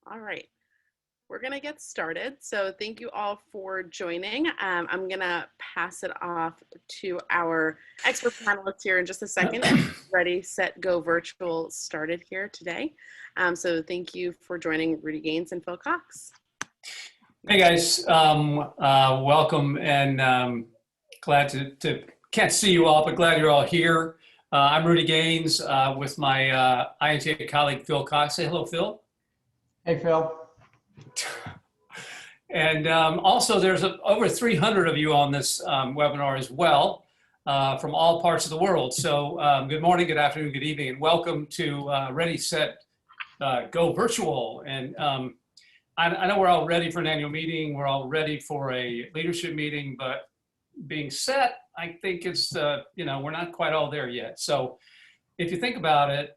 All right, we're gonna get started. So thank you all for joining. I'm gonna pass it off to our expert panelists here in just a second. Ready, set, go virtual started here today. So thank you for joining Rudy Gaines and Phil Cox. Hey guys, welcome and glad to can't see you all, but glad you're all here. I'm Rudy Gaines with my INTA colleague Phil Cox. Say hello, Phil. Hey, Phil. And also there's over 300 of you on this webinar as well from all parts of the world. So good morning, good afternoon, good evening, and welcome to Ready, Set, Go Virtual. And I know we're all ready for an annual meeting. We're all ready for a leadership meeting, but being set, I think it's, we're not quite all there yet. So if you think about it,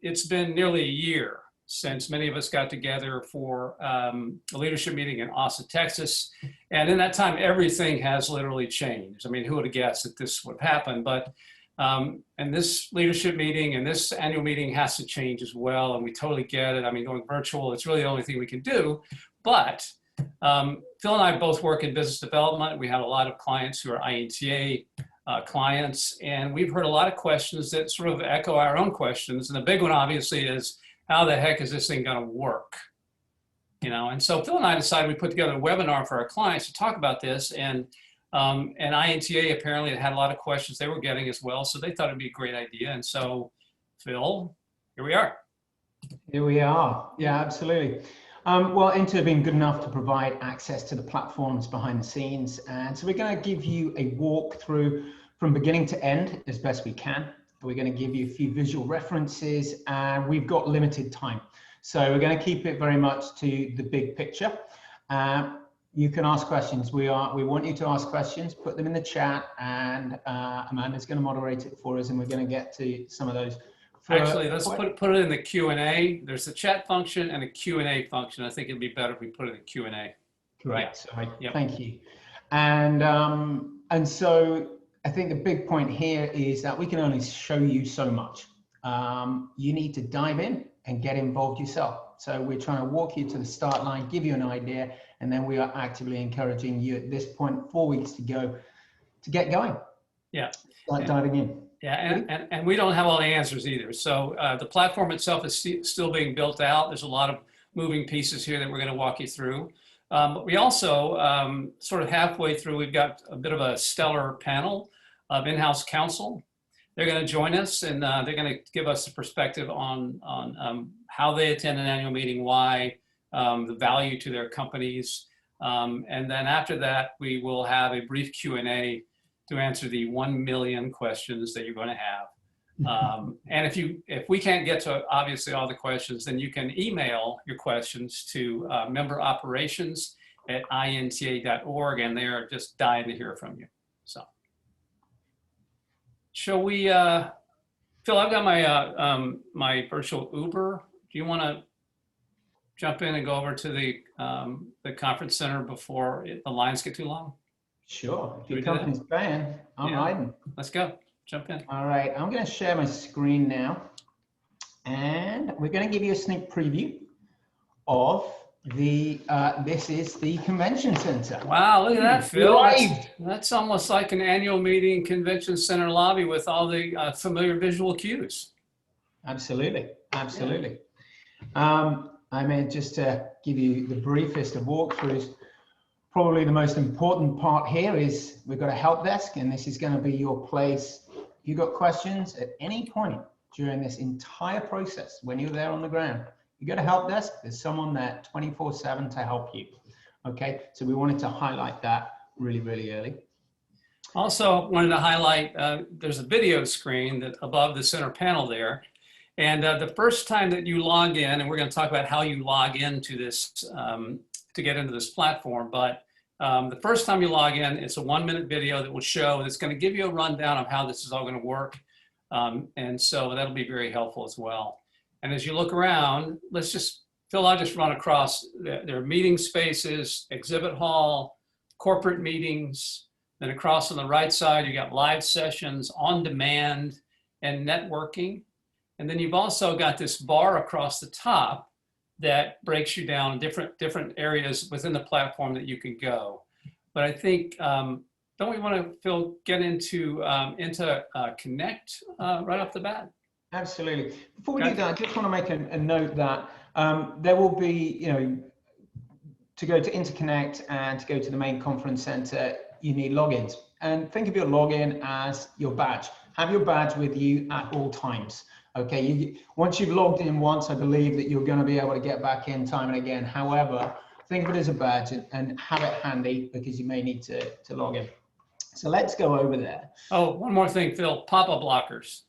it's been nearly a year since many of us got together for a leadership meeting in Austin, Texas. And in that time, everything has literally changed. I mean, who would have guessed that this would happen? But and this leadership meeting and this annual meeting has to change as well. And we totally get it. I mean, going virtual, it's really the only thing we can do. But Phil and I both work in business development. We have a lot of clients who are INTA clients. And we've heard a lot of questions that sort of echo our own questions. And the big one, obviously, is how the heck is this thing going to work? And so Phil and I decided we put together a webinar for our clients to talk about this. And INTA apparently had a lot of questions they were getting as well. So they thought it'd be a great idea. And so, Phil, here we are. Here we are. Yeah, absolutely. Well, INTA have been good enough to provide access to the platforms behind the scenes. And so we're going to give you a walkthrough from beginning to end as best we can. We're going to give you a few visual references, and we've got limited time. So we're going to keep it very much to the big picture. You can ask questions. We want you to ask questions, put them in the chat, and Amanda's going to moderate it for us, and we're going to get to some of those. Actually, let's put it in the Q&A. There's the chat function and a Q&A function. I think it'd be better if we put it in Q&A. Correct. Right. Yep. Thank you. And so I think the big point here is that we can only show you so much. You need to dive in and get involved yourself. So we're trying to walk you to the start line, give you an idea, and then we are actively encouraging you at this point, 4 weeks to go, to get going. Yeah. Start diving in. Yeah, and we don't have all the answers either. So the platform itself is still being built out. There's a lot of moving pieces here that we're going to walk you through. But we also, sort of halfway through, we've got a bit of a stellar panel of in-house counsel. They're going to join us, and they're going to give us a perspective on how they attend an annual meeting, why, the value to their companies. And then after that, we will have a brief Q&A to answer the 1 million questions that you're going to have. And if we can't get to obviously all the questions, then you can email your questions to member operations at inta.org, and they are just dying to hear from you. So, shall we, Phil? I've got my my virtual Uber. Do you want to jump in and go over to the conference center before the lines get too long? Sure. If your company's paying, I'm riding. Let's go. Jump in. All right. I'm going to share my screen now, and we're going to give you a sneak preview of the. This is the convention center. Wow! Look at that, Phil. That's almost like an annual meeting convention center lobby with all the familiar visual cues. Absolutely. Absolutely. I may just give you the briefest of walkthroughs. Probably the most important part here is we've got a help desk, and this is going to be your place. If you've got questions at any point during this entire process, when you're there on the ground, you got a help desk, there's someone there 24/7 to help you. Okay, so we wanted to highlight that really, really early. Also wanted to highlight, there's a video screen that above the center panel there. And the first time that you log in, and we're going to talk about how you log into this, to get into this platform, but the first time you log in, it's a 1-minute video that will show, and it's going to give you a rundown of how this is all going to work. And so that'll be very helpful as well. And as you look around, Phil, I'll just run across, there are meeting spaces, exhibit hall, corporate meetings, then across on the right side, you got live sessions, on demand, and networking. And then you've also got this bar across the top that breaks you down in different areas within the platform that you can go. But I think, don't we want to, Phil, get into Connect right off the bat? Absolutely. Before we do that, I just want to make a note that there will be, to go to Interconnect and to go to the main conference center, you need logins. And think of your login as your badge. Have your badge with you at all times. Okay, once you've logged in once, I believe that you're going to be able to get back in time and again. However, think of it as a badge and have it handy because you may need to log in. So let's go over there. Oh, one more thing, Phil, pop-up blockers.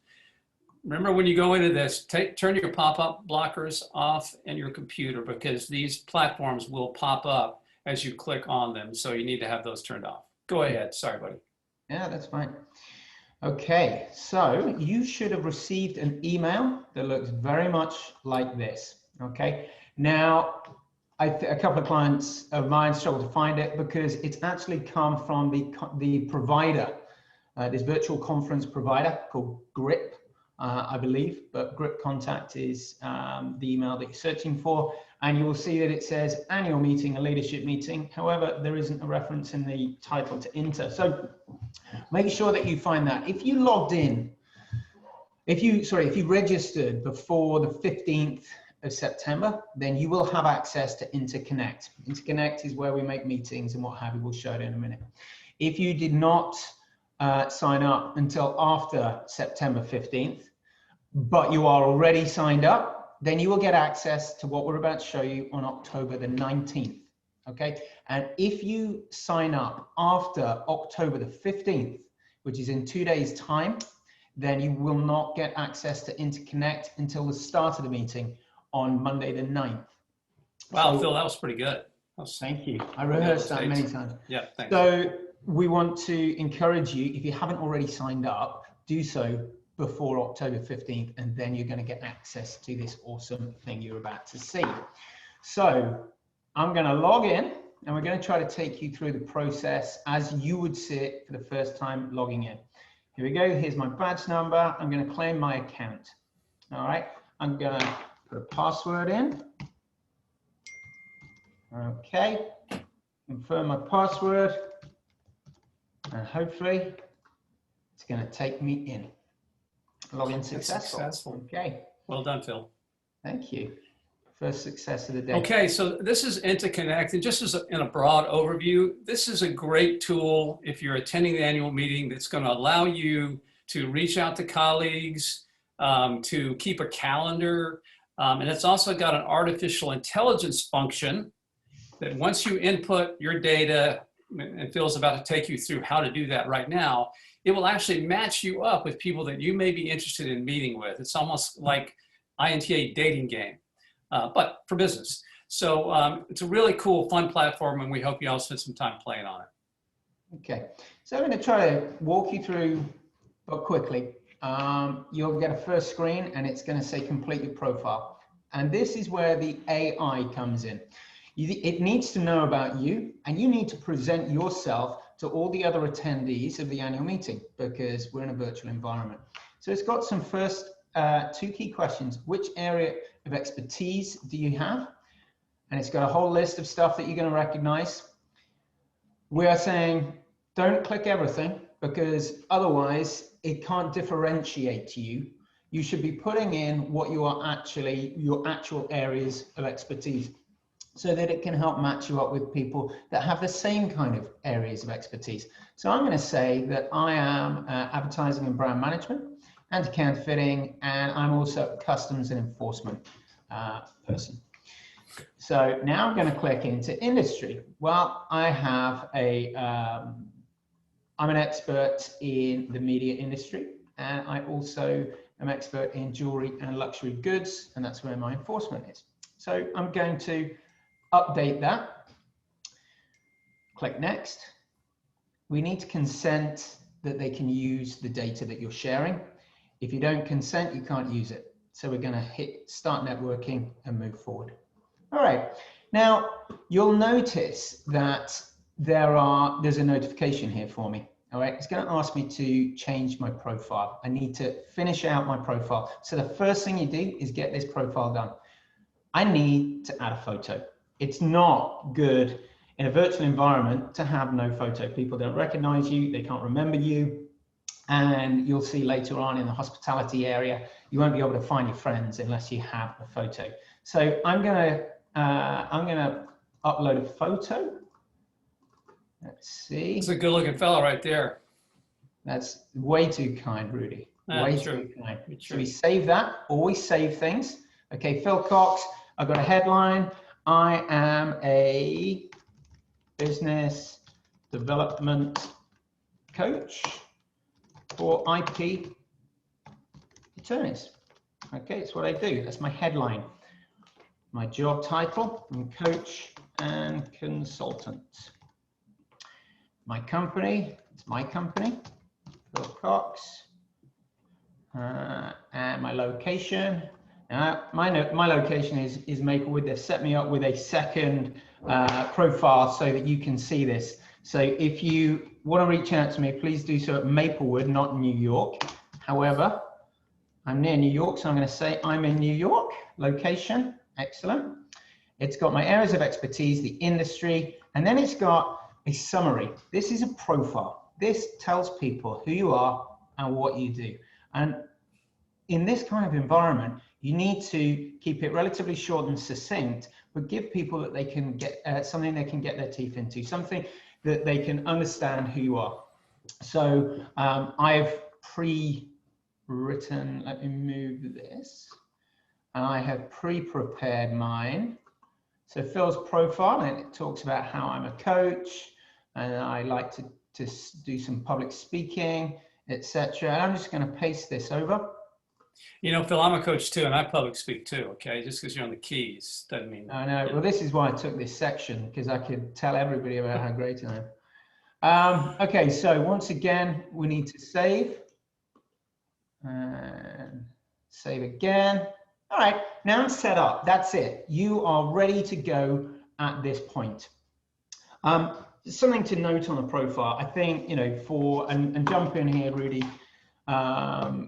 Remember when you go into this, turn your pop-up blockers off in your computer because these platforms will pop up as you click on them. So you need to have those turned off. Go ahead. Sorry, buddy. Yeah, that's fine. Okay, so you should have received an email that looks very much like this. Okay, now a couple of clients of mine struggle to find it because it's actually come from the provider, this virtual conference provider called Grip, I believe, but Grip Contact is the email that you're searching for, and you will see that it says annual meeting, a leadership meeting. However, there isn't a reference in the title to INTA. So make sure that you find that. If you logged in, if you registered before the 15th of September, then you will have access to Interconnect. Interconnect is where we make meetings and what have you. We'll show it in a minute. If you did not sign up until after September 15th, but you are already signed up, then you will get access to what we're about to show you on October the 19th. Okay, and if you sign up after October the 15th, which is in 2 days' time, then you will not get access to Interconnect until the start of the meeting on Monday the 9th. Wow, So, Phil, that was pretty good. Thank you. I rehearsed that many times. Yeah, thanks. So we want to encourage you, if you haven't already signed up, do so before October 15th, and then you're going to get access to this awesome thing you're about to see. So I'm going to log in and we're going to try to take you through the process as you would see it for the first time logging in. Here we go. Here's my badge number. I'm going to claim my account. All right. I'm going to put a password in. Okay. Confirm my password. And hopefully it's going to take me in. Login successful. Okay. Well done, Phil. Thank you. First success of the day. Okay, so this is Interconnect, and just as in a broad overview, this is a great tool if you're attending the annual meeting that's going to allow you to reach out to colleagues, to keep a calendar, and it's also got an artificial intelligence function that once you input your data, and Phil's about to take you through how to do that right now, it will actually match you up with people that you may be interested in meeting with. It's almost like INTA dating game, but for business. So it's a really cool, fun platform, and we hope you all spend some time playing on it. Okay, so I'm going to try to walk you through, but quickly. You'll get a first screen, and it's going to say complete your profile. And this is where the AI comes in. It needs to know about you, and you need to present yourself to all the other attendees of the annual meeting because we're in a virtual environment. So it's got some first two key questions. Which area of expertise do you have? And it's got a whole list of stuff that you're going to recognize. We are saying don't click everything because otherwise it can't differentiate you. You should be putting in what you are actually, your actual areas of expertise, so that it can help match you up with people that have the same kind of areas of expertise. So I'm going to say that I am advertising and brand management and counterfeiting, and I'm also a customs and enforcement person. So now I'm going to click into industry. Well, I have I'm an expert in the media industry, and I also am expert in jewelry and luxury goods, and that's where my enforcement is. So I'm going to update that. Click next. We need to consent that they can use the data that you're sharing. If you don't consent, you can't use it. So we're going to hit start networking and move forward. All right. Now you'll notice that there's a notification here for me. All right. It's going to ask me to change my profile. I need to finish out my profile. So the first thing you do is get this profile done. I need to add a photo. It's not good in a virtual environment to have no photo. People don't recognize you, they can't remember you, and you'll see later on in the hospitality area, you won't be able to find your friends unless you have a photo. So I'm gonna upload a photo. Let's see. It's a good looking fellow right there. That's way too kind, Rudy. Way too kind. So we save that, always save things. Okay, Phil Cox, I've got a headline. I am a business development coach for IP attorneys. Okay, it's what I do. That's my headline. My job title, I'm coach and consultant. My company, it's my company, Phil Cox. And my location. My location is Maplewood. They've set me up with a second profile so that you can see this. So if you want to reach out to me, please do so at Maplewood, not New York. However, I'm near New York, so I'm going to say I'm in New York. Location, excellent. It's got my areas of expertise, the industry, and then it's got a summary. This is a profile. This tells people who you are and what you do. And in this kind of environment, you need to keep it relatively short and succinct, but give people that they can get something they can get their teeth into, something that they can understand who you are. So I've pre-written, let me move this, and I have pre-prepared mine. So Phil's profile, and it talks about how I'm a coach, and I like to do some public speaking, etc. And I'm just going to paste this over. You know, Phil, I'm a coach too, and I public speak too, okay? Just because you're on the keys doesn't mean. I know. Well, this is why I took this section, because I could tell everybody about how great I am. Okay, so once again, we need to save. And save again. All right, now I'm set up. That's it. You are ready to go at this point. Something to note on the profile, I think, you know, and jump in here, Rudy,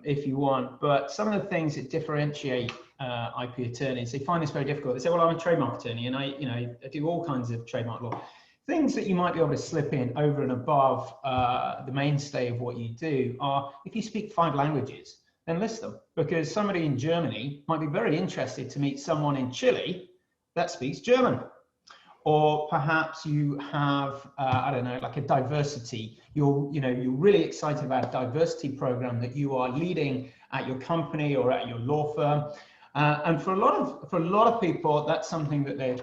if you want, but some of the things that differentiate IP attorneys, they find this very difficult. They say, well, I'm a trademark attorney and I do all kinds of trademark law. Things that you might be able to slip in over and above the mainstay of what you do are, if you speak 5 languages, then list them, because somebody in Germany might be very interested to meet someone in Chile that speaks German. Or perhaps you have, I don't know, like a diversity. You're really excited about a diversity program that you are leading at your company or at your law firm. And for a lot of people, that's something that they're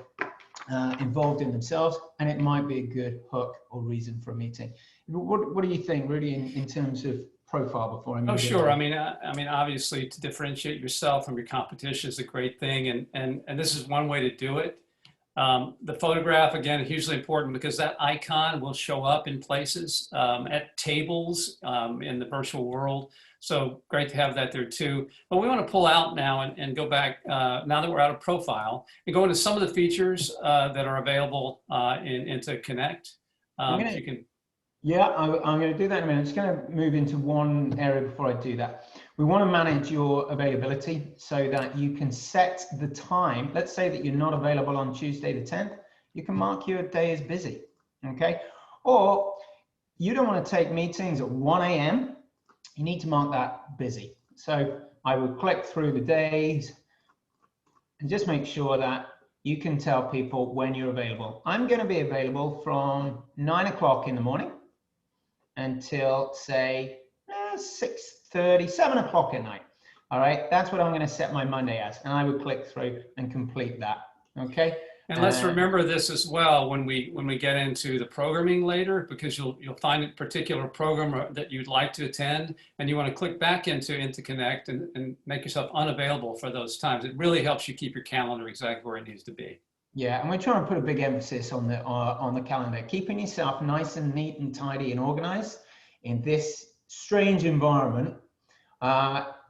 involved in themselves, and it might be a good hook or reason for a meeting. What do you think, Rudy, in terms of profile before I move? Oh, sure. I mean, obviously, to differentiate yourself from your competition is a great thing, and this is one way to do it. The photograph, again, is hugely important because that icon will show up in places, at tables in the virtual world. So great to have that there too. But we want to pull out now and go back, now that we're out of profile, and go into some of the features that are available in INTA Connect. If you can. Yeah, I'm going to do that in a minute. I'm just going to move into one area before I do that. We want to manage your availability so that you can set the time. Let's say that you're not available on Tuesday the 10th. You can mark your day as busy, okay? Or you don't want to take meetings at 1 a.m. You need to mark that busy. So I will click through the days and just make sure that you can tell people when you're available. I'm going to be available from 9 o'clock in the morning until, say, 6:30, 7 o'clock at night. All right, that's what I'm going to set my Monday as, and I would click through and complete that. Okay. And let's remember this as well when we get into the programming later, because you'll find a particular program that you'd like to attend, and you want to click back into Connect and make yourself unavailable for those times. It really helps you keep your calendar exactly where it needs to be. Yeah, and we're trying to put a big emphasis on the calendar, keeping yourself nice and neat and tidy and organized in this strange environment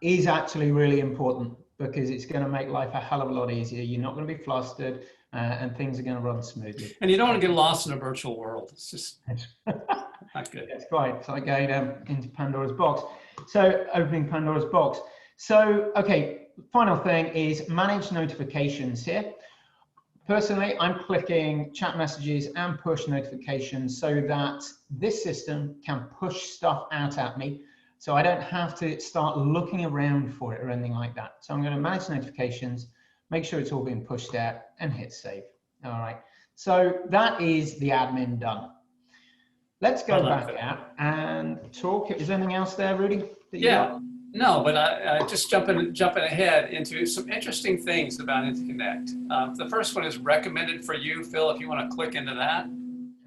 is actually really important, because it's going to make life a hell of a lot easier. You're not going to be flustered, and things are going to run smoothly. And you don't want to get lost in a virtual world. It's just not good. That's right. It's like going into Pandora's box. So opening Pandora's box. So, okay, final thing is manage notifications here. Personally, I'm clicking chat messages and push notifications so that this system can push stuff out at me. So I don't have to start looking around for it or anything like that. So I'm going to manage notifications, make sure it's all being pushed out, and hit save. All right. So that is the admin done. Let's go back out and talk. Is there anything else there, Rudy, that you got? No, but I just jumping ahead into some interesting things about IntaConnect. The first one is recommended for you, Phil, if you want to click into that.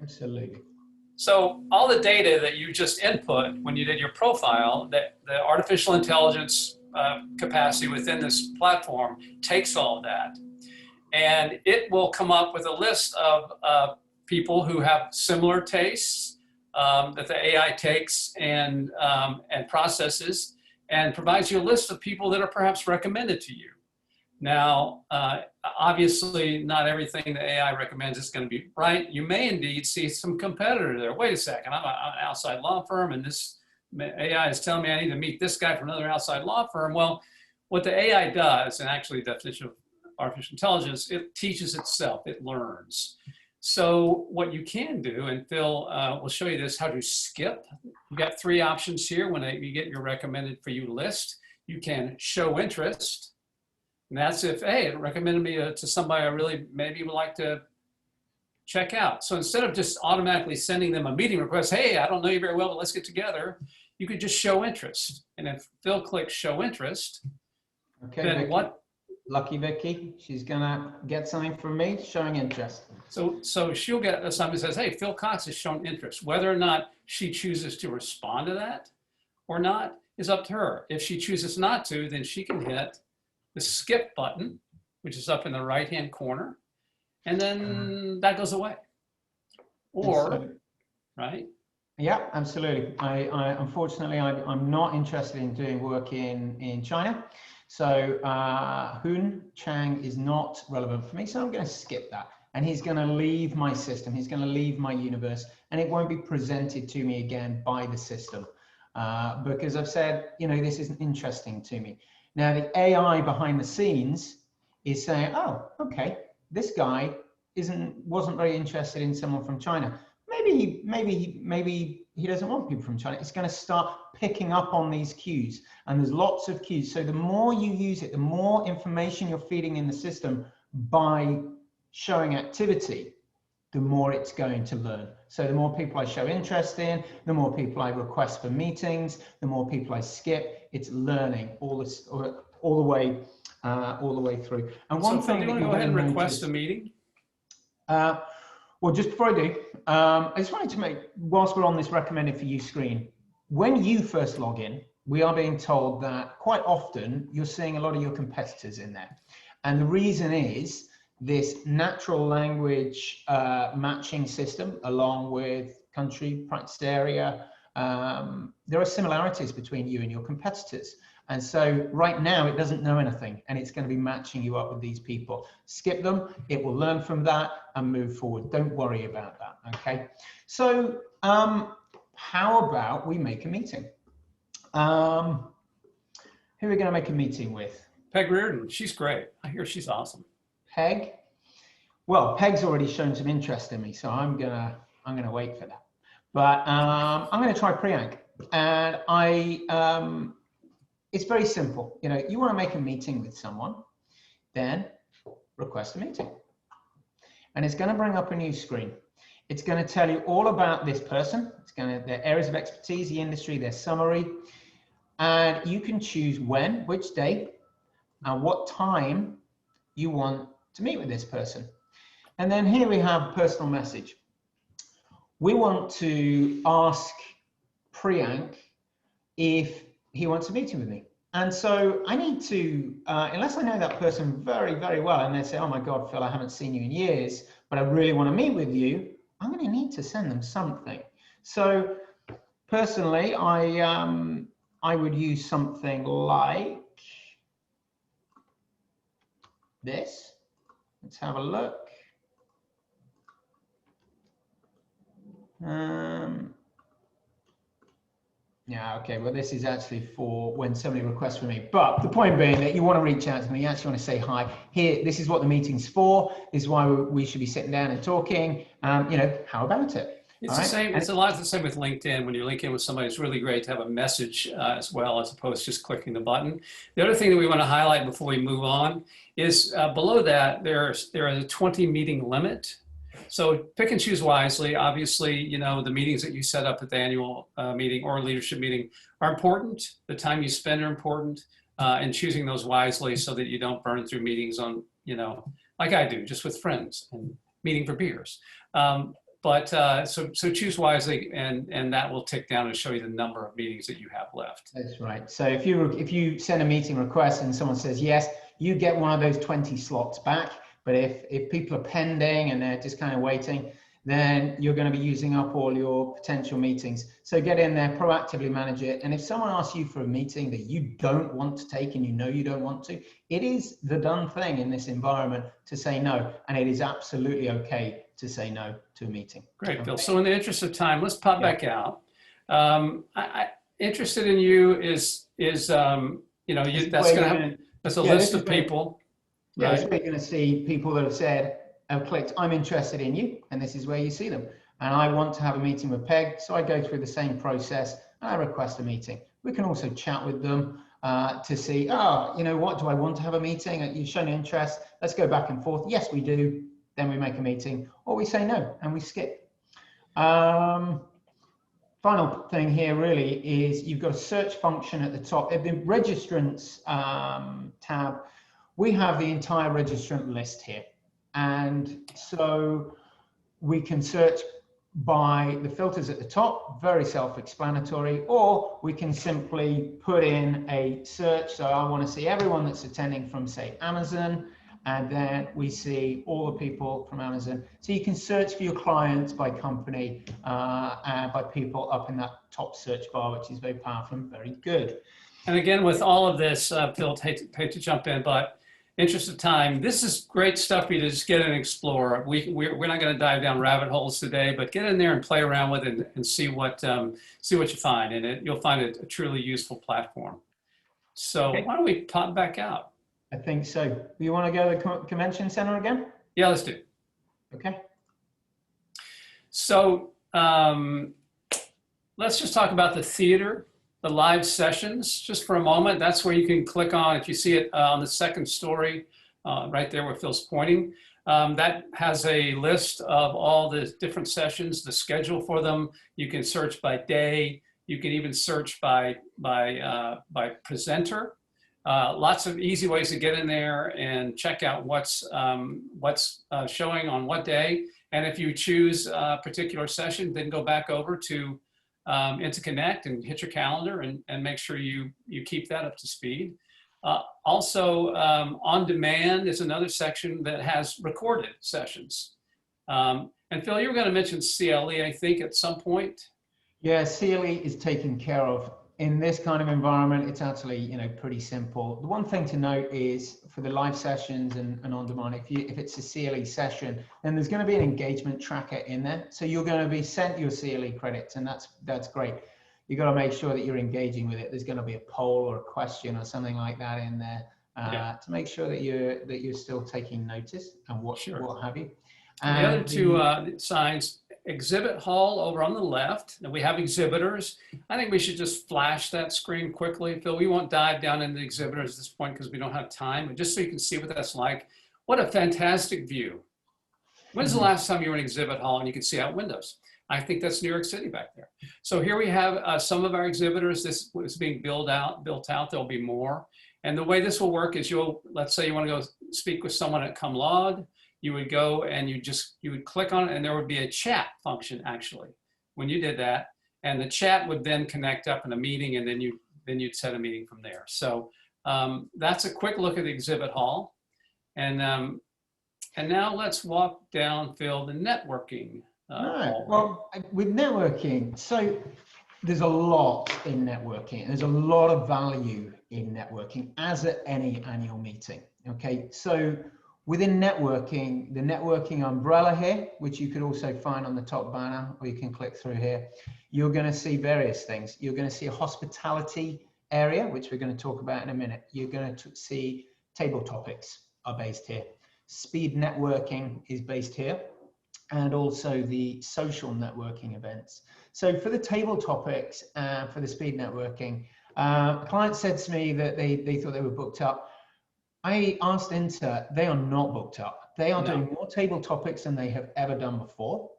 Absolutely. So all the data that you just input when you did your profile, that the artificial intelligence capacity within this platform takes all of that, and it will come up with a list of people who have similar tastes that the AI takes and processes, and provides you a list of people that are perhaps recommended to you. Now, obviously, not everything the AI recommends is going to be right. You may indeed see some competitor there. Wait a second, I'm an outside law firm, and this AI is telling me I need to meet this guy from another outside law firm. Well, what the AI does, and actually the definition of artificial intelligence, it teaches itself, it learns. So what you can do, and Phil will show you this, how to skip. You've got three options here when you get your recommended for you list. You can show interest. And that's if, hey, it recommended me to somebody I really maybe would like to check out. So instead of just automatically sending them a meeting request, hey, I don't know you very well, but let's get together, you could just show interest. And if Phil clicks show interest, okay, then Vicky. what? Lucky Vicky, she's gonna get something from me, showing interest. So she'll get something that says, hey, Phil Cox has shown interest. Whether or not she chooses to respond to that or not is up to her. If she chooses not to, then she can hit the skip button, which is up in the right-hand corner, and then that goes away. Or, right? Yeah, absolutely. Unfortunately, I'm not interested in doing work in China. So Hoon Chang is not relevant for me. So I'm going to skip that. And he's going to leave my system. He's going to leave my universe, and it won't be presented to me again by the system because I've said, you know, this isn't interesting to me. Now, the AI behind the scenes is saying, oh, okay, this guy wasn't very interested in someone from China. Maybe he doesn't want people from China. It's going to start picking up on these cues, and there's lots of cues. So the more you use it, the more information you're feeding in the system by showing activity, the more it's going to learn. So the more people I show interest in, the more people I request for meetings, the more people I skip, it's learning all the way through. And one thing do you want to go ahead and request a meeting? Well, just before I do, I just wanted to make, whilst we're on this recommended for you screen, when you first log in, we are being told that quite often you're seeing a lot of your competitors in there. And the reason is this natural language matching system, along with country, practice area. There are similarities between you and your competitors. And so right now it doesn't know anything, and it's going to be matching you up with these people. Skip them, it will learn from that and move forward. Don't worry about that, okay? So how about we make a meeting? Who are we going to make a meeting with? Peg Reardon, she's great. I hear she's awesome. Peg? Well, Peg's already shown some interest in me, so I'm gonna wait for that. But I'm gonna try Priyank, and it's very simple. You know, you want to make a meeting with someone, then request a meeting, and it's going to bring up a new screen. It's going to tell you all about this person. It's going to their areas of expertise, the industry, their summary, and you can choose when, which day, and what time you want to meet with this person. And then here we have personal message. We want to ask Priyank if he wants a meeting with me. And so I need to, unless I know that person very, very well, and they say, oh my God, Phil, I haven't seen you in years, but I really want to meet with you, I'm going to need to send them something. So personally, I would use something like this. Let's have a look. Yeah, okay. Well, this is actually for when somebody requests from me. But the point being that you want to reach out to me, you actually want to say hi. Here, this is what the meeting's for. This is why we should be sitting down and talking. You know, how about it? It's the same. It's a lot the same with LinkedIn. When you link in with somebody, it's really great to have a message as well, as opposed to just clicking the button. The other thing that we want to highlight before we move on is below that there is a 20 meeting limit. So pick and choose wisely. Obviously, you know, the meetings that you set up at the annual meeting or leadership meeting are important. The time you spend are important, and choosing those wisely so that you don't burn through meetings on, you know, like I do, just with friends and meeting for beers. So choose wisely, and that will tick down and show you the number of meetings that you have left. That's right. So if you send a meeting request and someone says yes, you get one of those 20 slots back. But if people are pending and they're just kind of waiting, then you're going to be using up all your potential meetings. So get in there, proactively manage it. And if someone asks you for a meeting that you don't want to take and you know you don't want to, it is the done thing in this environment to say no. And it is absolutely okay to say no to a meeting. Great, okay. Bill. So in the interest of time, let's pop back out. Interested in you is you know, that's going to have, that's a list of people. Yeah, so you're going to see people that have said, have clicked, I'm interested in you, and this is where you see them. And I want to have a meeting with Peg, so I go through the same process and I request a meeting. We can also chat with them to see, oh, you know what, do I want to have a meeting? You've shown interest, let's go back and forth. Yes, we do. Then we make a meeting, or we say no and we skip. Final thing here really is you've got a search function at the top. At the registrants tab, we have the entire registrant list here. And so we can search by the filters at the top, very self-explanatory, or we can simply put in a search. So I want to see everyone that's attending from, say, Amazon, and then we see all the people from Amazon. So you can search for your clients by company and by people up in that top search bar, which is very powerful and very good. And again, with all of this, Phil, hate to jump in, but interest of time, this is great stuff for you to just get and explore. We're not going to dive down rabbit holes today, but get in there and play around with it and see what you find. And you'll find it a truly useful platform. So okay. Why don't we pop back out? I think so. You want to go to the convention center again? Yeah, let's do. Okay. So let's just talk about the theater, the live sessions, just for a moment. That's where you can click on, if you see it on the second story, right there where Phil's pointing. That has a list of all the different sessions, the schedule for them. You can search by day. You can even search by presenter. Lots of easy ways to get in there and check out what's showing on what day. And if you choose a particular session, then go back over to INTA Connect and hit your calendar and make sure you keep that up to speed. Also, on demand is another section that has recorded sessions. And Phil, you were going to mention CLE, I think, at some point. Yeah, CLE is taken care of. In this kind of environment, it's actually, you know, pretty simple. The one thing to note is for the live sessions and on demand, if it's a CLE session, then there's going to be an engagement tracker in there. So you're going to be sent your CLE credits, and that's great. You got to make sure that you're engaging with it. There's going to be a poll or a question or something like that in there to make sure that you're still taking notice and what have you. And the other two signs. Exhibit hall over on the left, and we have exhibitors. I think we should just flash that screen quickly. Phil, we won't dive down into the exhibitors at this point because we don't have time, but just so you can see what that's like. What a fantastic view. When's the last time you were in exhibit hall and you could see out windows? I think that's New York City back there. So here we have some of our exhibitors. This is being built out. There'll be more. And the way this will work is let's say you want to go speak with someone at Cum Laude. You would go and you would click on it, and there would be a chat function actually when you did that, and the chat would then connect up in a meeting, and then you'd set a meeting from there. So that's a quick look at the exhibit hall, and now let's walk down, Phil, the networking. Right. Well, with networking, so there's a lot in networking. There's a lot of value in networking, as at any annual meeting. Okay, so Within networking, the networking umbrella here, which you could also find on the top banner, or you can click through here, you're going to see various things. You're going to see a hospitality area, which we're going to talk about in a minute. You're going to see table topics are based here. Speed networking is based here, and also the social networking events. So for the table topics, for the speed networking, a client said to me that they thought they were booked up. I asked INTA, they are not booked up. They are doing more table topics than they have ever done before.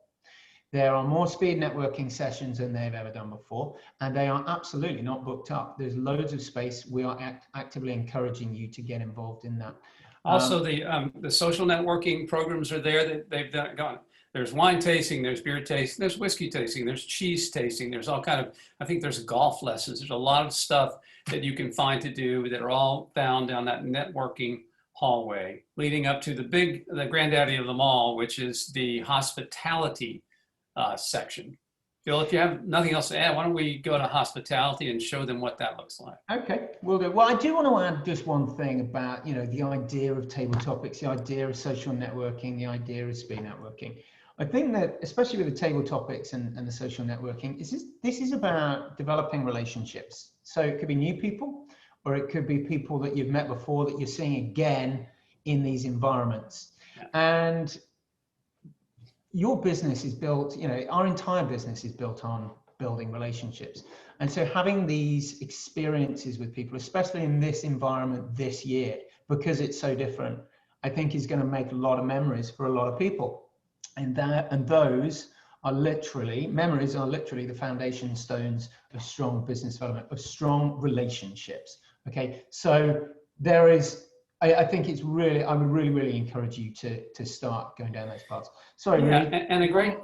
There are more speed networking sessions than they've ever done before, and they are absolutely not booked up. There's loads of space. We are actively encouraging you to get involved in that. Also, the social networking programs are there that they've gone. There's wine tasting, there's beer tasting, there's whiskey tasting, there's cheese tasting, there's all kind of, I think there's golf lessons. There's a lot of stuff that you can find to do that are all found down that networking hallway leading up to the granddaddy of them all, which is the hospitality section. Bill, if you have nothing else to add, why don't we go to hospitality and show them what that looks like? Okay, we'll do. Well, I do want to add just one thing about, the idea of table topics, the idea of social networking, the idea of speed networking. I think that, especially with the table topics and the social networking, this is about developing relationships. So it could be new people, or it could be people that you've met before that you're seeing again in these environments. Yeah. And your business is built, our entire business is built on building relationships. And so having these experiences with people, especially in this environment this year, because it's so different, I think is going to make a lot of memories for a lot of people. And those are literally, memories are literally the foundation stones of strong business development, of strong relationships. Okay, so there is, I think it's really, I would really encourage you to start going down those paths. Sorry, yeah, and a great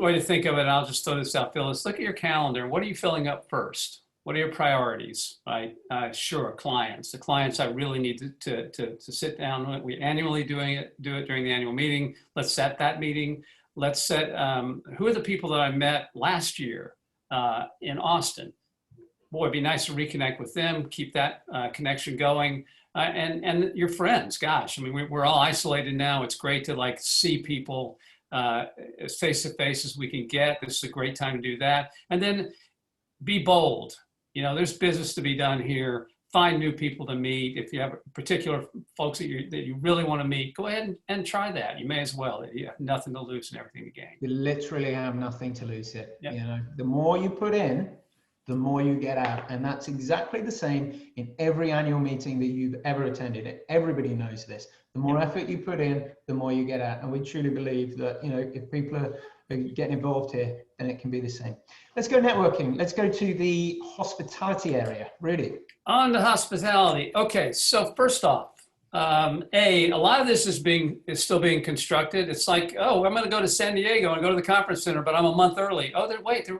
way to think of it, and I'll just throw this out, Phil, is look at your calendar. What are you filling up first? What are your priorities, right? Sure, clients. The clients I really need to sit down. We annually do it during the annual meeting. Let's set that meeting. Let's set, who are the people that I met last year in Austin? Boy, it'd be nice to reconnect with them, keep that connection going. And your friends, gosh, I mean, we're all isolated now. It's great to see people as face-to-face as we can get. This is a great time to do that. And then be bold. There's business to be done here. Find new people to meet. If you have particular folks that you really want to meet, go ahead and try that. You may as well. You have nothing to lose and everything to gain. You literally have nothing to lose here. Yep. The more you put in, the more you get out. And that's exactly the same in every annual meeting that you've ever attended. Everybody knows this. The more effort you put in, the more you get out. And we truly believe that, if people are getting involved here, then it can be the same. Let's go networking. Let's go to the hospitality area, really. On to hospitality. Okay, so first off, a lot of this is still being constructed. It's like, oh, I'm going to go to San Diego and go to the conference center, but I'm a month early. Oh,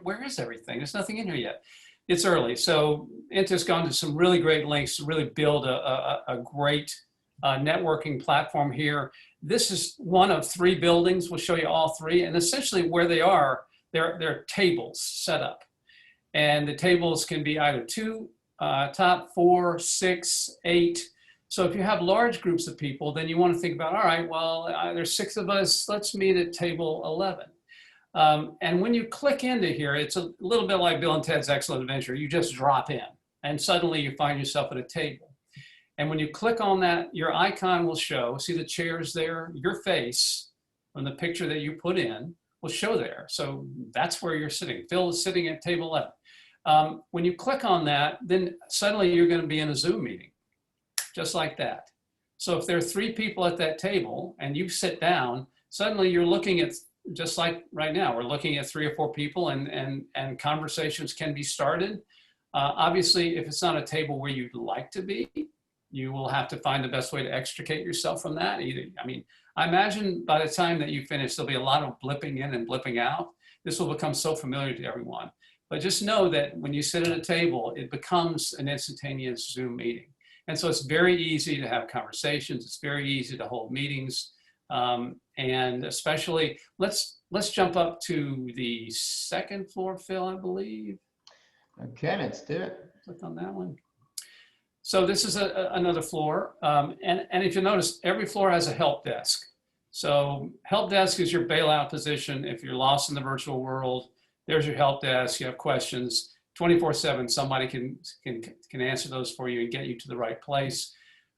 where is everything? There's nothing in here yet. It's early. So INTA's gone to some really great lengths to really build a great networking platform here. This is one of 3 buildings. We'll show you all 3. And essentially where they are, they're tables set up. And the tables can be either 2, top 4, 6, 8. So if you have large groups of people, then you want to think about, all right, well, there's 6 of us, let's meet at table 11. And when you click into here, it's a little bit like Bill and Ted's Excellent Adventure. You just drop in and suddenly you find yourself at a table. And when you click on that, your icon will show, see the chairs there, your face on the picture that you put in will show there. So that's where you're sitting. Phil is sitting at table 11. When you click on that, then suddenly you're going to be in a Zoom meeting. Just like that. So if there are 3 people at that table and you sit down, suddenly you're looking at, just like right now, we're looking at 3 or 4 people and conversations can be started. Obviously, if it's not a table where you'd like to be, you will have to find the best way to extricate yourself from that. I imagine by the time that you finish, there'll be a lot of blipping in and blipping out. This will become so familiar to everyone. But just know that when you sit at a table, it becomes an instantaneous Zoom meeting. And so it's very easy to have conversations. It's very easy to hold meetings. And especially, let's jump up to the 2nd floor, Phil, I believe. Okay, let's do it. Click on that one. So this is another floor. And if you notice, every floor has a help desk. So help desk is your bailout position. If you're lost in the virtual world, there's your help desk. You have questions 24/7. Somebody can answer those for you and get you to the right place.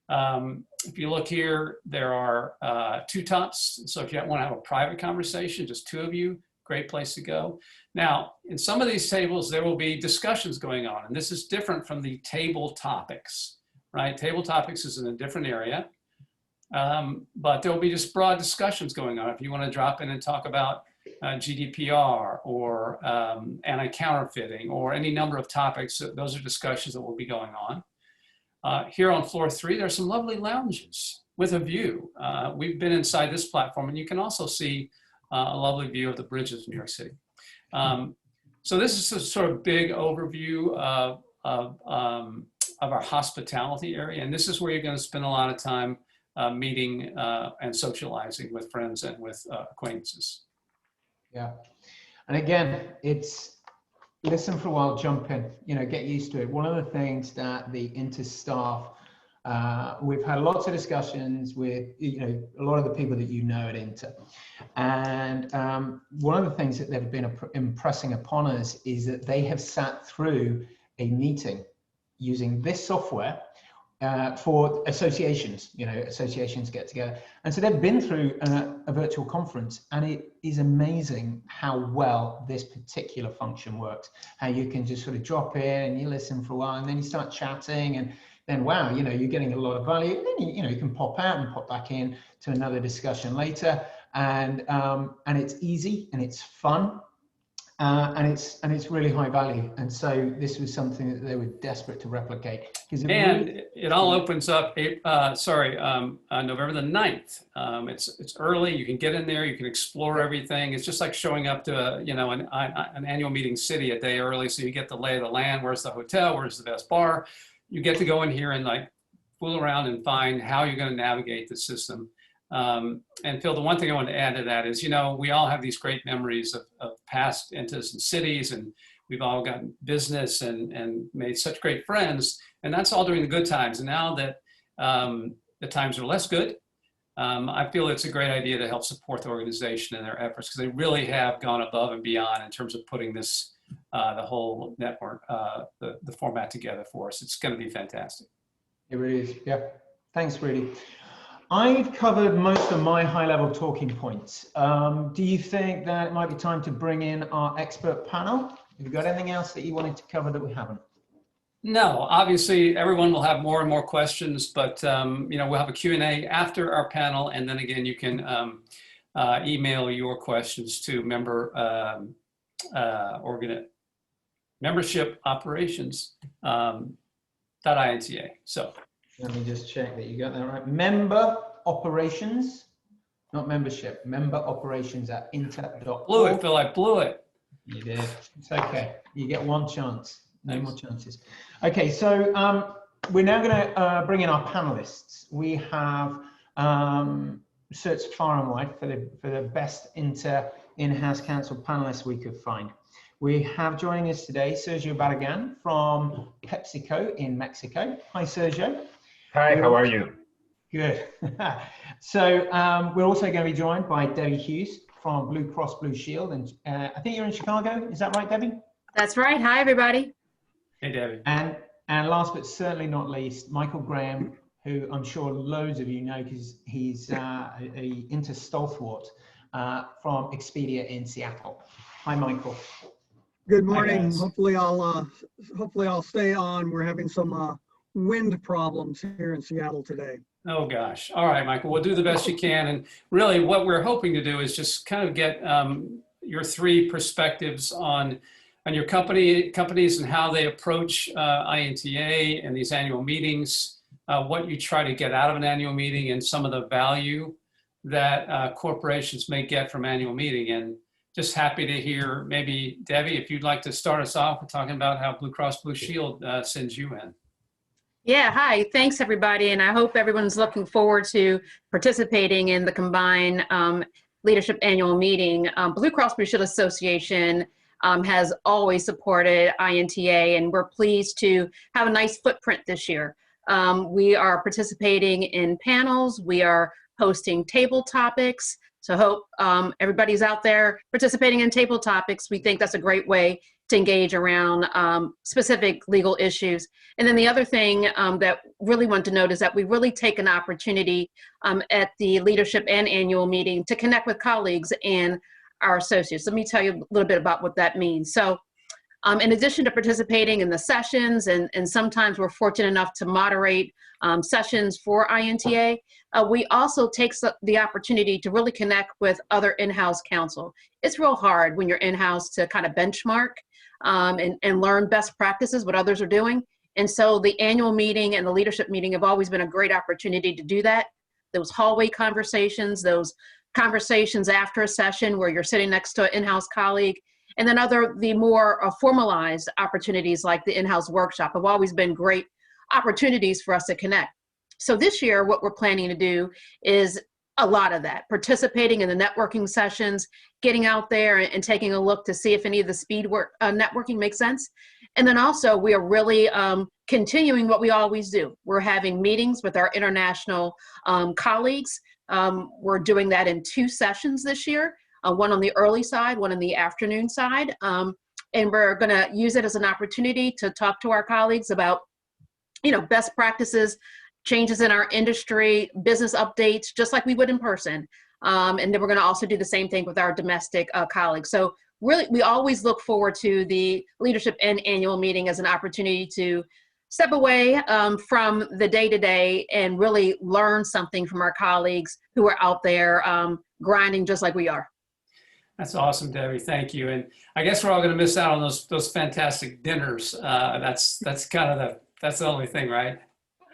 If you look here, there are 2 tops. So if you want to have a private conversation, just 2 of you, great place to go. Now, in some of these tables, there will be discussions going on, and this is different from the table topics, right? Table topics is in a different area, but there will be just broad discussions going on. If you want to drop in and talk about GDPR or anti-counterfeiting or any number of topics, those are discussions that will be going on. Here on floor 3, there's some lovely lounges with a view. We've been inside this platform, and you can also see a lovely view of the bridges of New York City. So this is a sort of big overview of our hospitality area, and this is where you're going to spend a lot of time meeting and socializing with friends and with acquaintances. Yeah, and again, it's listen for a while, jump in, get used to it. One of the things that the INTA staff, we've had lots of discussions with, a lot of the people that at INTA. And one of the things that they've been impressing upon us is that they have sat through a meeting using this software for associations, associations get together. And so they've been through a virtual conference, and it is amazing how well this particular function works. How you can just sort of drop in and you listen for a while, and then you start chatting, and then wow, you're getting a lot of value. And then you can pop out and pop back in to another discussion later, and it's easy and it's fun. And it's really high value, and so this was something that they were desperate to replicate. It all opens up. November the 9th. It's early. You can get in there. You can explore everything. It's just like showing up to an annual meeting city a day early, so you get the lay of the land. Where's the hotel? Where's the best bar? You get to go in here and fool around and find how you're going to navigate the system. And Phil, the one thing I want to add to that is, we all have these great memories of past INTAs and cities, and we've all gotten business and made such great friends, and that's all during the good times. And now that the times are less good, I feel it's a great idea to help support the organization and their efforts, because they really have gone above and beyond in terms of putting this, the whole network, the format together for us. It's going to be fantastic. It really is. Yeah. Thanks, Rudy. I've covered most of my high-level talking points. Do you think that it might be time to bring in our expert panel? Have you got anything else that you wanted to cover that we haven't? No, obviously everyone will have more and more questions, but we'll have a Q&A after our panel, and then again you can email your questions to membership operations .inta. So. Let me just check that you got that right. Member operations, not membership. Member operations at INTA.org. Blew it, Phil. I blew it. You did. It's okay. You get one chance. No more chances. Okay, so we're now going to bring in our panelists. We have searched far and wide for the best INTA in-house council panelists we could find. We have joining us today Sergio Barragan from PepsiCo in Mexico. Hi, Sergio. Hi, how are you? Good. So we're also going to be joined by Debbie Hughes from Blue Cross Blue Shield. And I think you're in Chicago. Is that right, Debbie? That's right. Hi, everybody. Hey, Debbie. And last but certainly not least, Michael Graham, who I'm sure loads of you know because he's a INTA stalwart from Expedia in Seattle. Hi, Michael. Good morning. Hopefully I'll stay on. We're having some wind problems here in Seattle today. Oh gosh. All right, Michael, we'll do the best you can. And really what we're hoping to do is just kind of get your 3 perspectives on your companies and how they approach INTA and these annual meetings, what you try to get out of an annual meeting, and some of the value that corporations may get from annual meeting. And just happy to hear, maybe Debbie, if you'd like to start us off with talking about how Blue Cross Blue Shield sends you in. Yeah, hi. Thanks, everybody. And I hope everyone's looking forward to participating in the combined leadership annual meeting. Blue Cross Blue Shield Association has always supported INTA, and we're pleased to have a nice footprint this year. We are participating in panels. We are hosting table topics. So hope everybody's out there participating in table topics. We think that's a great way to engage around specific legal issues. And then the other thing that really want to note is that we really take an opportunity at the leadership and annual meeting to connect with colleagues and our associates. Let me tell you a little bit about what that means. So in addition to participating in the sessions, and sometimes we're fortunate enough to moderate sessions for INTA, we also take the opportunity to really connect with other in-house counsel. It's real hard when you're in-house to kind of benchmark and learn best practices, what others are doing. And so the annual meeting and the leadership meeting have always been a great opportunity to do that. Those hallway conversations, those conversations after a session where you're sitting next to an in-house colleague, and then the more formalized opportunities like the in-house workshop have always been great opportunities for us to connect. So this year, what we're planning to do is a lot of that, participating in the networking sessions, getting out there and taking a look to see if any of the speed networking makes sense. And then also we are really continuing what we always do. We're having meetings with our international colleagues. We're doing that in 2 sessions this year. One on the early side, one on the afternoon side. And we're gonna use it as an opportunity to talk to our colleagues about, best practices, changes in our industry, business updates, just like we would in person. And then we're gonna also do the same thing with our domestic colleagues. So really, we always look forward to the leadership and annual meeting as an opportunity to step away from the day-to-day and really learn something from our colleagues who are out there grinding just like we are. That's awesome, Debbie. Thank you. And I guess we're all going to miss out on those fantastic dinners. That's the only thing, right?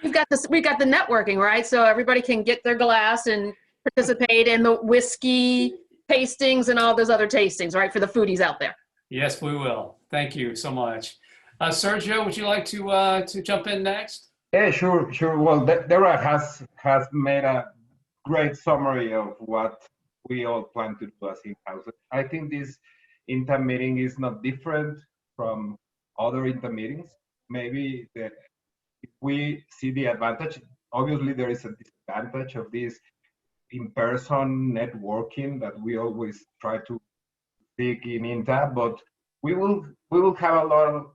We've got the networking, right? So everybody can get their glass and participate in the whiskey tastings and all those other tastings, right? For the foodies out there. Yes, we will. Thank you so much. Sergio, would you like to jump in next? Yeah, sure. Well, Deborah has made a great summary of what we all plan to do as in-house. I think this INTA meeting is not different from other INTA meetings. Maybe if we see the advantage, obviously there is a disadvantage of this in-person networking that we always try to seek in INTA, but we will have a lot of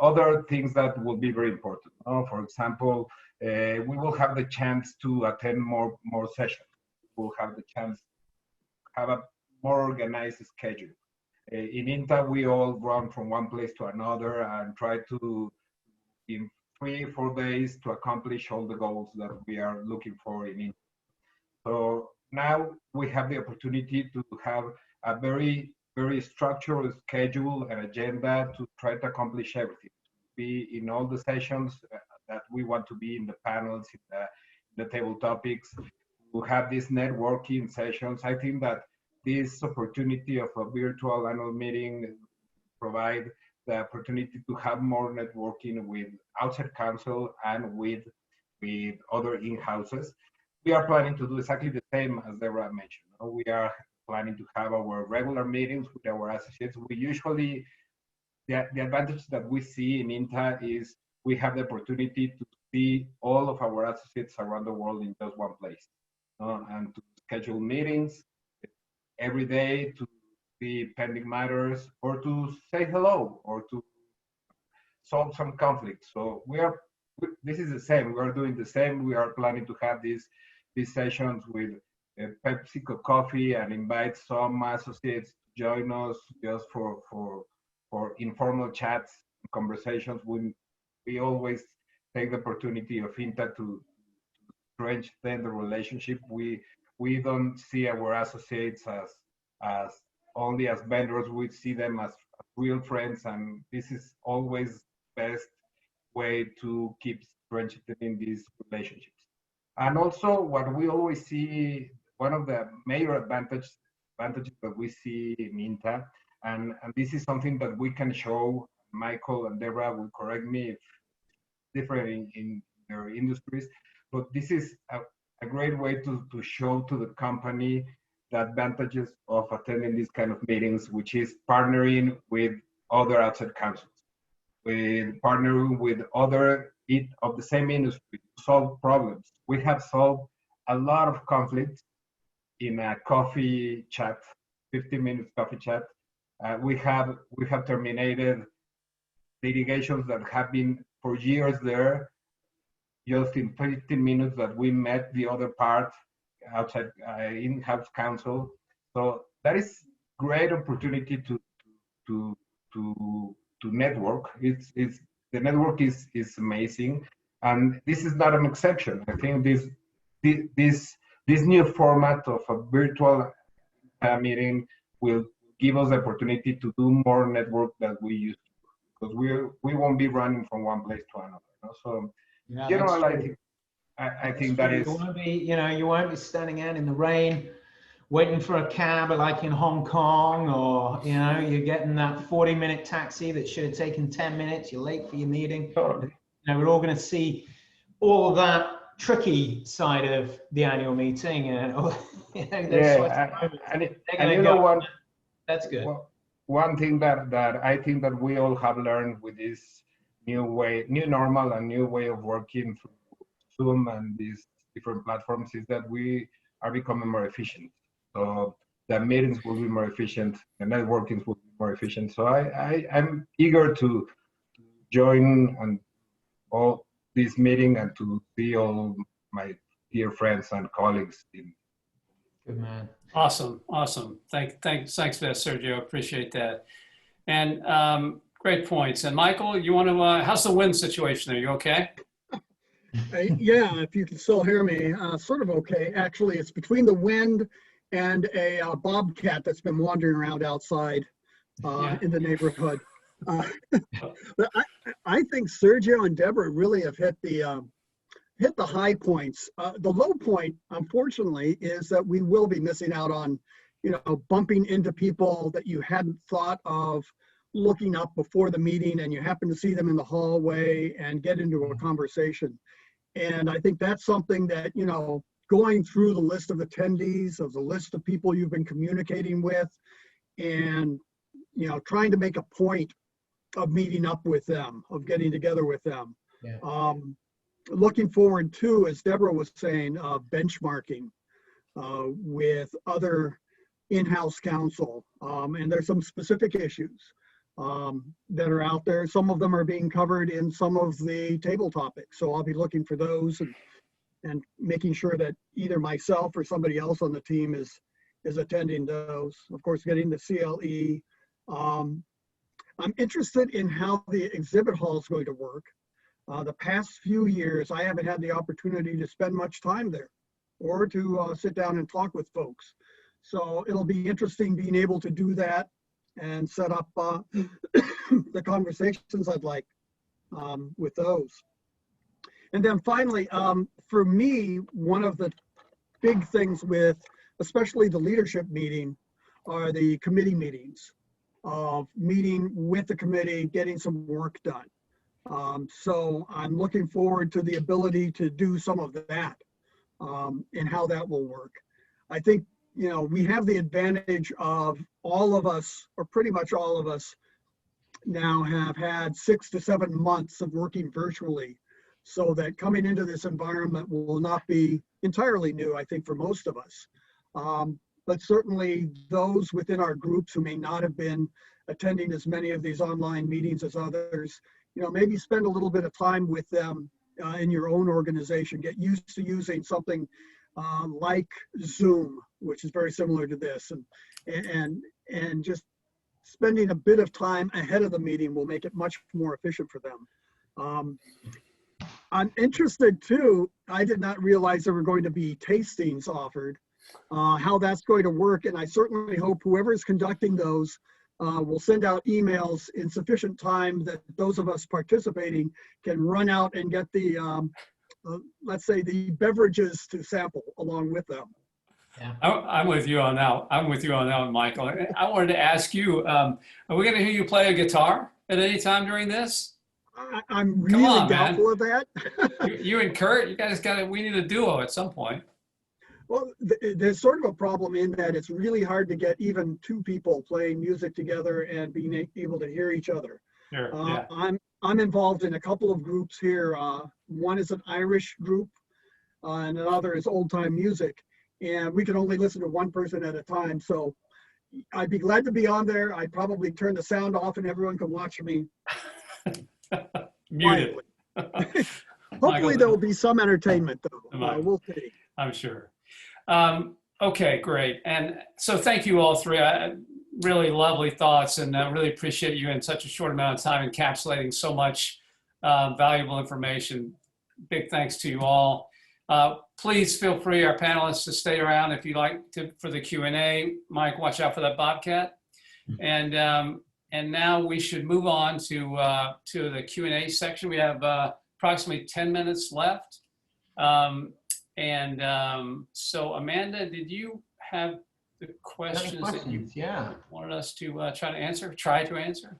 other things that will be very important. For example, we will have the chance to attend more sessions. We'll have the chance have a more organized schedule. In INTA, we all run from one place to another and try to, in 3-4 days, to accomplish all the goals that we are looking for in INTA. So now we have the opportunity to have a very, very structured schedule and agenda to try to accomplish everything. Be in all the sessions that we want to be in, the panels, in the table topics, to have these networking sessions. I think that this opportunity of a virtual annual meeting provide the opportunity to have more networking with outside counsel and with other in-houses. We are planning to do exactly the same as Deborah mentioned. We are planning to have our regular meetings with our associates. We usually, the advantage that we see in INTA is we have the opportunity to see all of our associates around the world in just one place, and to schedule meetings every day to see pending matters or to say hello or to solve some conflicts. So this is the same. We are doing the same. We are planning to have these sessions with PepsiCo coffee and invite some associates to join us just for informal chats and conversations. We always take the opportunity of INTA to strengthen the relationship. We don't see our associates as only as vendors. We see them as real friends, and this is always the best way to keep strengthening these relationships. And also, what we always see, one of the major advantages that we see in INTA, and this is something that we can show. Michael and Deborah will correct me if different in their industries, but this is a great way to show to the company the advantages of attending these kind of meetings, which is partnering with other outside counsels, with partnering with other of the same industry to solve problems. We have solved a lot of conflicts in a coffee chat, 15 minutes coffee chat. We have terminated litigations that have been for years there, just in 15 minutes that we met the other part outside in-house counsel. So that is great opportunity to network. It's the network is amazing, and this is not an exception. I think this new format of a virtual meeting will give us the opportunity to do more network than we used to, because we won't be running from one place to another. You know? So Yeah, general, that's true. I think that is. You won't be, you won't be standing out in the rain waiting for a cab like in Hong Kong, or you're getting that 40-minute taxi that should have taken 10 minutes. You're late for your meeting. Totally. We're all going to see all of that tricky side of the annual meeting, and that's good. One thing that I think that we all have learned with this new normal and new way of working through Zoom and these different platforms is that we are becoming more efficient. So the meetings will be more efficient, the networkings will be more efficient. So I'm eager to join and all this meeting and to see all my dear friends and colleagues. Good man. Awesome. Thanks for that, Sergio. Appreciate that. And great points. And Michael, you want to? How's the wind situation? Are you okay? Yeah, if you can still hear me, sort of okay. Actually, it's between the wind and a bobcat that's been wandering around outside in the neighborhood. But I think Sergio and Deborah really have hit the high points. The low point, unfortunately, is that we will be missing out on, bumping into people that you hadn't thought of looking up before the meeting, and you happen to see them in the hallway and get into a conversation. And I think that's something that, going through the list of attendees, of the list of people you've been communicating with, and, trying to make a point of meeting up with them, of getting together with them. Yeah. Looking forward to, as Deborah was saying, benchmarking with other in-house counsel. And there's some specific issues that are out there. Some of them are being covered in some of the table topics. So I'll be looking for those and making sure that either myself or somebody else on the team is attending those. Of course, getting the CLE. I'm interested in how the exhibit hall is going to work. The past few years, I haven't had the opportunity to spend much time there or to sit down and talk with folks. So it'll be interesting being able to do that and set up the conversations I'd like with those. And then finally, for me, one of the big things with especially the leadership meeting are the committee meetings, of meeting with the committee, getting some work done. So I'm looking forward to the ability to do some of that and how that will work. I think, we have the advantage of all of us, or pretty much all of us, now have had 6 to 7 months of working virtually, so that coming into this environment will not be entirely new, I think, for most of us. But certainly those within our groups who may not have been attending as many of these online meetings as others, maybe spend a little bit of time with them in your own organization. Get used to using something like Zoom, which is very similar to this, and just spending a bit of time ahead of the meeting will make it much more efficient for them. I'm interested too, I did not realize there were going to be tastings offered, how that's going to work, and I certainly hope whoever is conducting those will send out emails in sufficient time that those of us participating can run out and get the, let's say, the beverages to sample along with them. Yeah. I'm with you on that. I'm with you on that one, Michael. I wanted to ask you, are we going to hear you play a guitar at any time during this? I'm really doubtful of that. you and Kurt, you guys we need a duo at some point. Well, there's sort of a problem in that it's really hard to get even two people playing music together and being able to hear each other. Sure, yeah. I'm involved in a couple of groups here. One is an Irish group, and another is old time music. And we can only listen to one person at a time. So I'd be glad to be on there. I'd probably turn the sound off and everyone can watch me. Muted. Hopefully there will be some entertainment though. We'll see. I'm sure. Okay, great. And so thank you all three. Really lovely thoughts, and I really appreciate you in such a short amount of time encapsulating so much valuable information. Big thanks to you all. Please feel free, our panelists, to stay around if you like to for the Q&A. Mike, watch out for that bobcat. And now we should move on to the Q&A section. We have approximately 10 minutes left. So Amanda, did you have the questions that you wanted us to try to answer?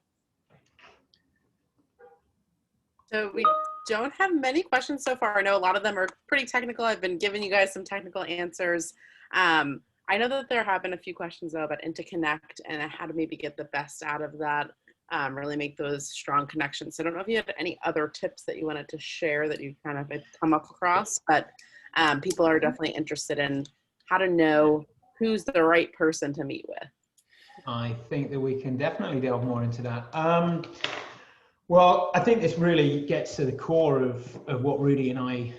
So we don't have many questions so far. I know a lot of them are pretty technical. I've been giving you guys some technical answers. I know that there have been a few questions though about INTA Connect and how to maybe get the best out of that, really make those strong connections. So I don't know if you had any other tips that you wanted to share that you kind of had come up across, but people are definitely interested in how to know who's the right person to meet with. I think that we can definitely delve more into that. Well, I think this really gets to the core of what Rudy and I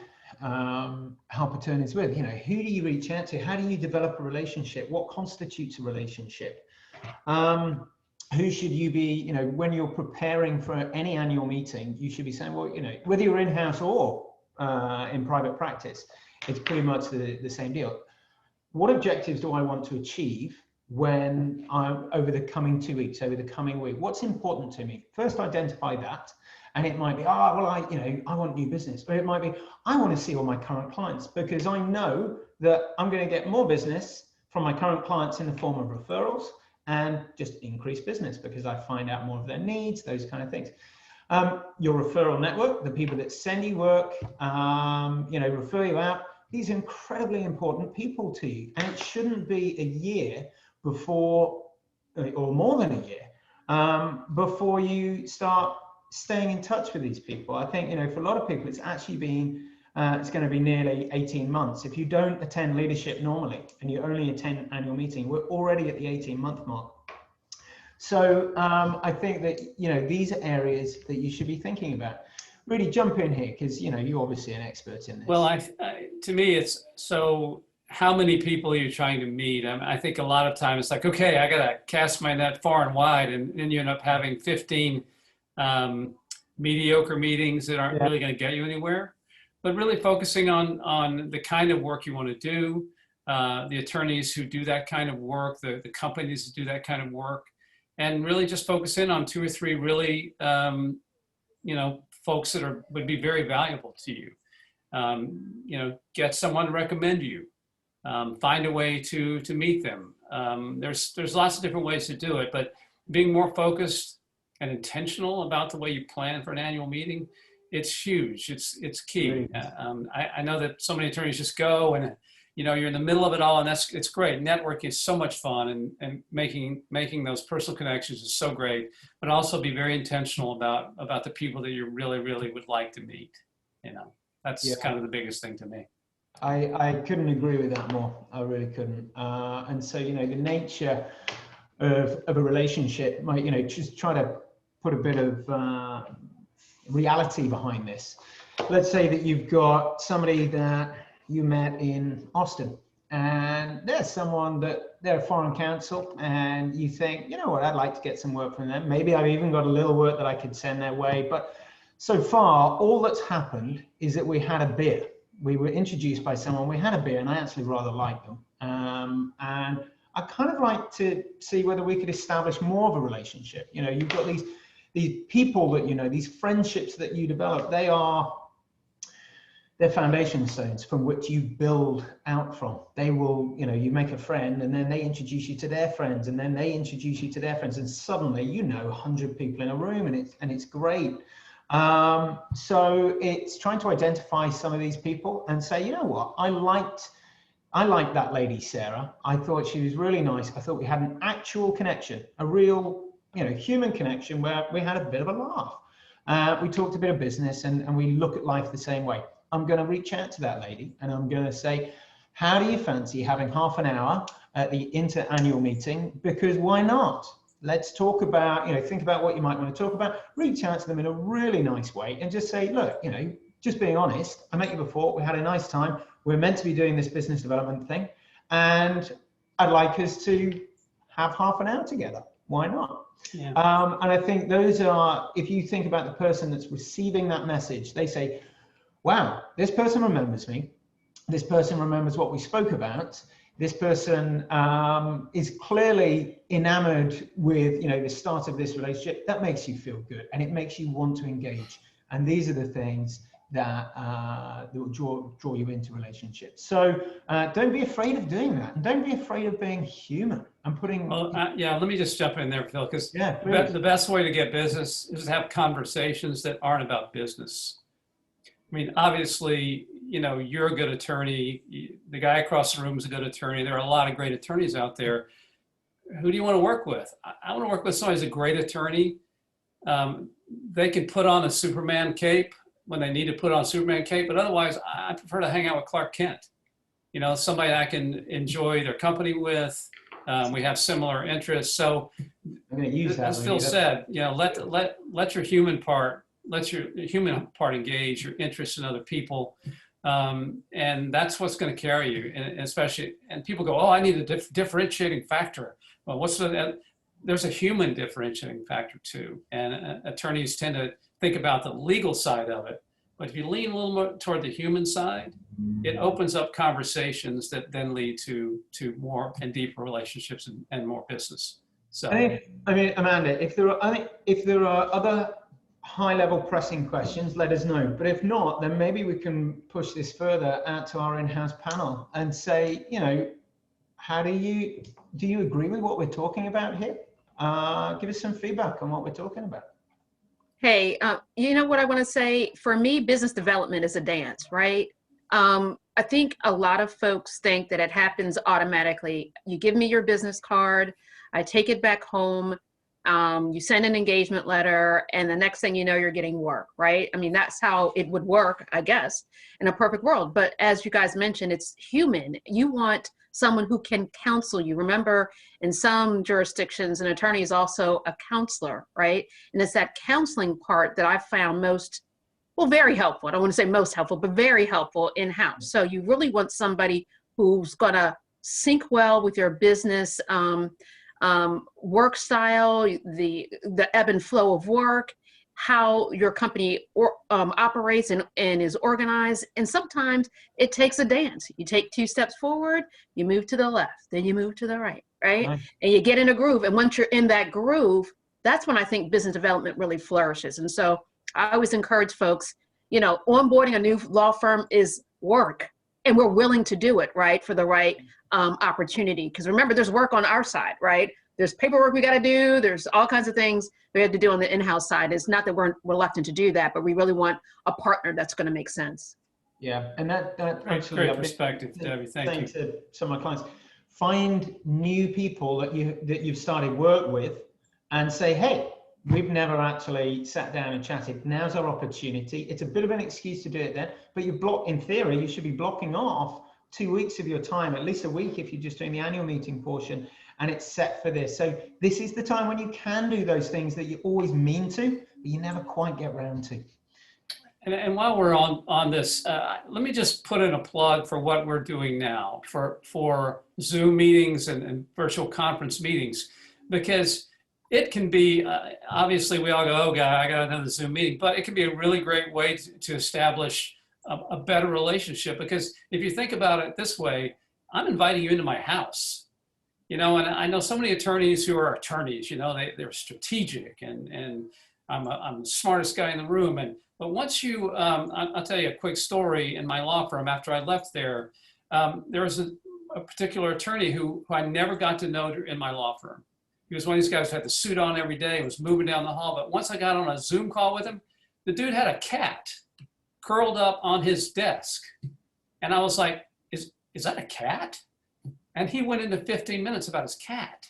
help attorneys with. You know, who do you reach out to? How do you develop a relationship? What constitutes a relationship? Who should you be, you know, when you're preparing for any annual meeting, you should be saying, well, you know, whether you're in-house or in private practice, it's pretty much the same deal. What objectives do I want to achieve when I'm over the coming 2 weeks, over the coming week? What's important to me? First, identify that. And it might be, oh, well, I want new business. But it might be, I want to see all my current clients because I know that I'm going to get more business from my current clients in the form of referrals and just increase business because I find out more of their needs, those kind of things. Your referral network, the people that send you work, refer you out, these are incredibly important people to you. And it shouldn't be a year before, or more than a year, before you start staying in touch with these people. I think, you know, for a lot of people, it's actually been, it's going to be nearly 18 months. If you don't attend leadership normally and you only attend annual meeting, we're already at the 18-month mark. So I think that, you know, these are areas that you should be thinking about. Really jump in here because, you know, you're obviously an expert in this. Well, to me, it's so how many people are you trying to meet? I think a lot of times it's like, okay, I got to cast my net far and wide. And then you end up having 15 mediocre meetings that aren't really going to get you anywhere. But really focusing on the kind of work you want to do, the attorneys who do that kind of work, the companies that do that kind of work, and really just focus in on 2 or 3 really, folks that would be very valuable to you. Get someone to recommend you. Find a way to meet them. There's lots of different ways to do it, but being more focused and intentional about the way you plan for an annual meeting, it's huge. It's key. I know that so many attorneys just go and you're in the middle of it all, and it's great. Networking is so much fun, and making those personal connections is so great. But also be very intentional about the people that you really, really would like to meet. That's kind of the biggest thing to me. I couldn't agree with that more. I really couldn't. And so, the nature of a relationship might, just try to put a bit of reality behind this. Let's say that you've got somebody that you met in Austin, and there's someone that they're a foreign counsel, and you think, you know what, I'd like to get some work from them. Maybe I've even got a little work that I could send their way. But so far, all that's happened is that we had a beer. We were introduced by someone, we had a beer, and I actually rather like them. And I kind of like to see whether we could establish more of a relationship. You've got these people that, these friendships that you develop, they're foundation stones from which you build out from. They will, you make a friend, and then they introduce you to their friends, and then they introduce you to their friends, and suddenly 100 people in a room, and it's great. So it's trying to identify some of these people and say, you know what, I liked that lady, Sarah. I thought she was really nice. I thought we had an actual connection, a real, human connection where we had a bit of a laugh. We talked a bit of business and we look at life the same way. I'm going to reach out to that lady and I'm going to say, how do you fancy having half an hour at the INTA annual meeting? Because why not? Let's talk about, think about what you might want to talk about, reach out to them in a really nice way and just say, look, just being honest, I met you before, we had a nice time, we're meant to be doing this business development thing, and I'd like us to have half an hour together. Why not? Yeah. And I think those are, if you think about the person that's receiving that message, they say, wow, this person remembers me. This person remembers what we spoke about. This person is clearly enamored with, the start of this relationship. That makes you feel good and it makes you want to engage. And these are the things that will draw you into relationships. So don't be afraid of doing that, and don't be afraid of being human and putting. Well, yeah, let me just jump in there, Phil, because Yeah, the best way to get business is to have conversations that aren't about business. I mean, obviously, you're a good attorney. The guy across the room is a good attorney. There are a lot of great attorneys out there. Who do you want to work with? I want to work with somebody who's a great attorney. They can put on a Superman cape when they need to put on a Superman cape, but otherwise, I prefer to hang out with Clark Kent. Somebody I can enjoy their company with. We have similar interests. So, I'm going to use that. As Phil said, let your human part. Let your human part engage, your interest in other people. And that's what's going to carry you. And especially, and people go, oh, I need a differentiating factor. Well, there's a human differentiating factor too. And attorneys tend to think about the legal side of it. But if you lean a little more toward the human side, it opens up conversations that then lead to more and deeper relationships and more business. So, Amanda, if there are other high-level pressing questions, let us know. But if not, then maybe we can push this further out to our in-house panel and say, how do you agree with what we're talking about here? Give us some feedback on what we're talking about. Hey, you know what I want to say? For me, business development is a dance, right? I think a lot of folks think that it happens automatically. You give me your business card, I take it back home, you send an engagement letter, and the next thing you know, you're getting work, right? I mean, that's how it would work, I guess, in a perfect world. But as you guys mentioned, it's human. You want someone who can counsel you. Remember, in some jurisdictions, an attorney is also a counselor, right? And it's that counseling part that I found very helpful. I don't want to say most helpful, but very helpful in-house. So you really want somebody who's going to sync well with your business work style, the ebb and flow of work, how your company operates and is organized. And sometimes it takes a dance. You take 2 steps forward, you move to the left, then you move to the right, right? Nice. And you get in a groove. And once you're in that groove, that's when I think business development really flourishes. And so I always encourage folks, onboarding a new law firm is work, and we're willing to do it, right, for the right opportunity. Because remember, there's work on our side, right? There's paperwork we got to do. There's all kinds of things we have to do on the in-house side. It's not that we're reluctant to do that, but we really want a partner that's going to make sense. Yeah, and that great perspective, Debbie. Thank you. To some of my clients, find new people that you've started work with, and say, hey, we've never actually sat down and chatted. Now's our opportunity. It's a bit of an excuse to do it then, but in theory, you should be blocking off 2 weeks of your time, at least a week if you're just doing the annual meeting portion, and it's set for this. So this is the time when you can do those things that you always mean to, but you never quite get around to. And while we're on this, let me just put in a plug for what we're doing now for Zoom meetings and virtual conference meetings, because it can be, obviously we all go, oh God, I got another Zoom meeting, but it can be a really great way to establish a better relationship. Because if you think about it this way, I'm inviting you into my house. And I know so many attorneys who are attorneys, they're strategic and I'm the smartest guy in the room. But once I'll tell you a quick story in my law firm. After I left there, there was a particular attorney who I never got to know in my law firm. He was one of these guys who had the suit on every day, was moving down the hall. But once I got on a Zoom call with him, the dude had a cat curled up on his desk. And I was like, is that a cat? And he went into 15 minutes about his cat.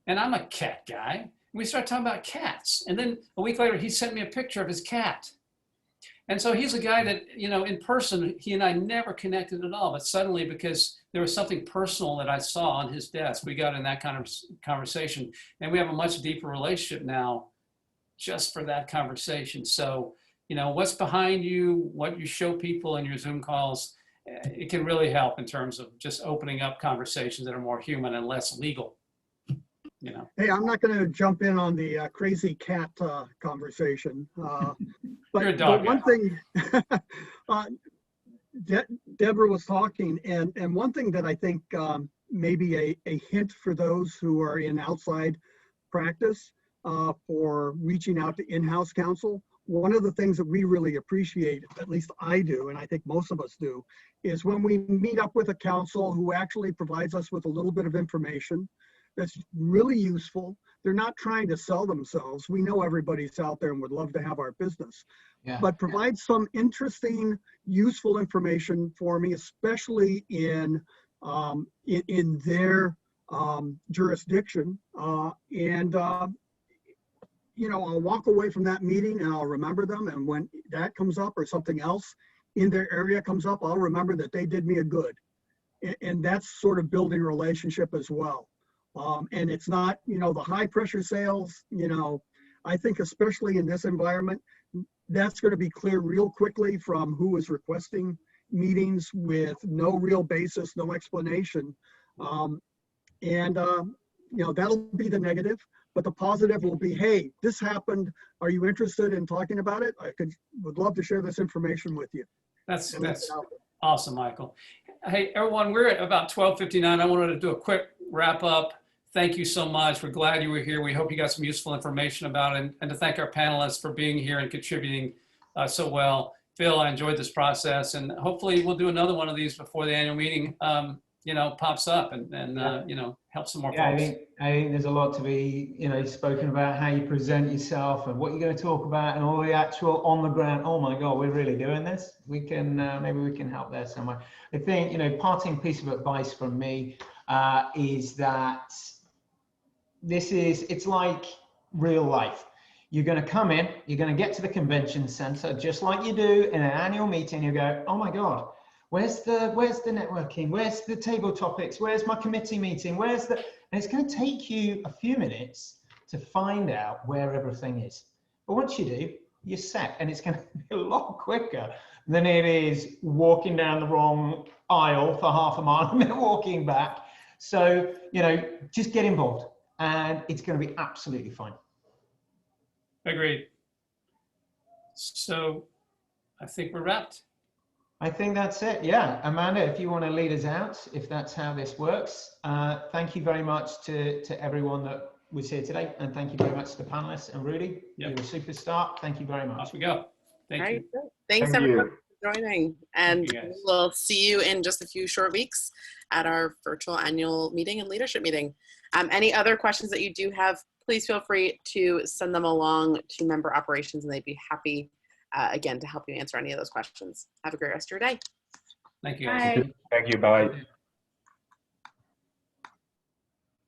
And I'm a cat guy. We started talking about cats. And then a week later, he sent me a picture of his cat. And so he's a guy that, you know, in person, he and I never connected at all. But suddenly, because there was something personal that I saw on his desk, we got in that kind of conversation. And we have a much deeper relationship now just for that conversation. So, you know, what's behind you, what you show people in your Zoom calls, it can really help in terms of just opening up conversations that are more human and less legal. You know. Hey, I'm not going to jump in on the crazy cat conversation. You're a dog but one guy. thing, Deborah was talking, and one thing that I think maybe a hint for those who are in outside practice for reaching out to in-house counsel. One of the things that we really appreciate, at least I do, and I think most of us do, is when we meet up with a counsel who actually provides us with a little bit of information that's really useful. They're not trying to sell themselves. We know everybody's out there and would love to have our business, but provide some interesting, useful information for me, especially in their jurisdiction. You know, I'll walk away from that meeting and I'll remember them. And when that comes up or something else in their area comes up, I'll remember that they did me a good. And that's sort of building a relationship as well. And it's not, you know, the high pressure sales, you know, I think especially in this environment, that's going to be clear real quickly from who is requesting meetings with no real basis, no explanation. You know, that'll be the negative, but the positive will be, hey, this happened. Are you interested in talking about it? Would love to share this information with you. That's awesome, Michael. Hey, everyone, we're at about 12:59. I wanted to do a quick wrap up. Thank you so much. We're glad you were here. We hope you got some useful information about it, and to thank our panelists for being here and contributing so well. Phil, I enjoyed this process, and hopefully we'll do another one of these before the annual meeting, you know, pops up and you know, help some more folks. I think there's a lot to be, you know, spoken about how you present yourself and what you're going to talk about and all the actual on the ground. Oh my God, we're really doing this. We can, maybe we can help there somewhere. I think, you know, parting piece of advice from me is that it's like real life. You're going to come in, you're going to get to the convention center, just like you do in an annual meeting. You go, oh my God, where's the networking? Where's the table topics? Where's my committee meeting? And it's going to take you a few minutes to find out where everything is. But once you do, you're set, and it's going to be a lot quicker than it is walking down the wrong aisle for half a mile and then walking back. So, you know, just get involved, and it's going to be absolutely fine. Agreed. So I think we're wrapped. I think that's it. Yeah. Amanda, if you want to lead us out, if that's how this works. Thank you very much to everyone that was here today. And thank you very much to the panelists. And Rudy, you're a superstar. Thank you very much. Off we go. Thank you. Thanks everyone for joining. And we'll see you in just a few short weeks at our virtual annual meeting and leadership meeting. Any other questions that you do have, please feel free to send them along to member operations, and they'd be happy, again, to help you answer any of those questions. Have a great rest of your day. Thank you, guys. Bye. Thank you. Bye.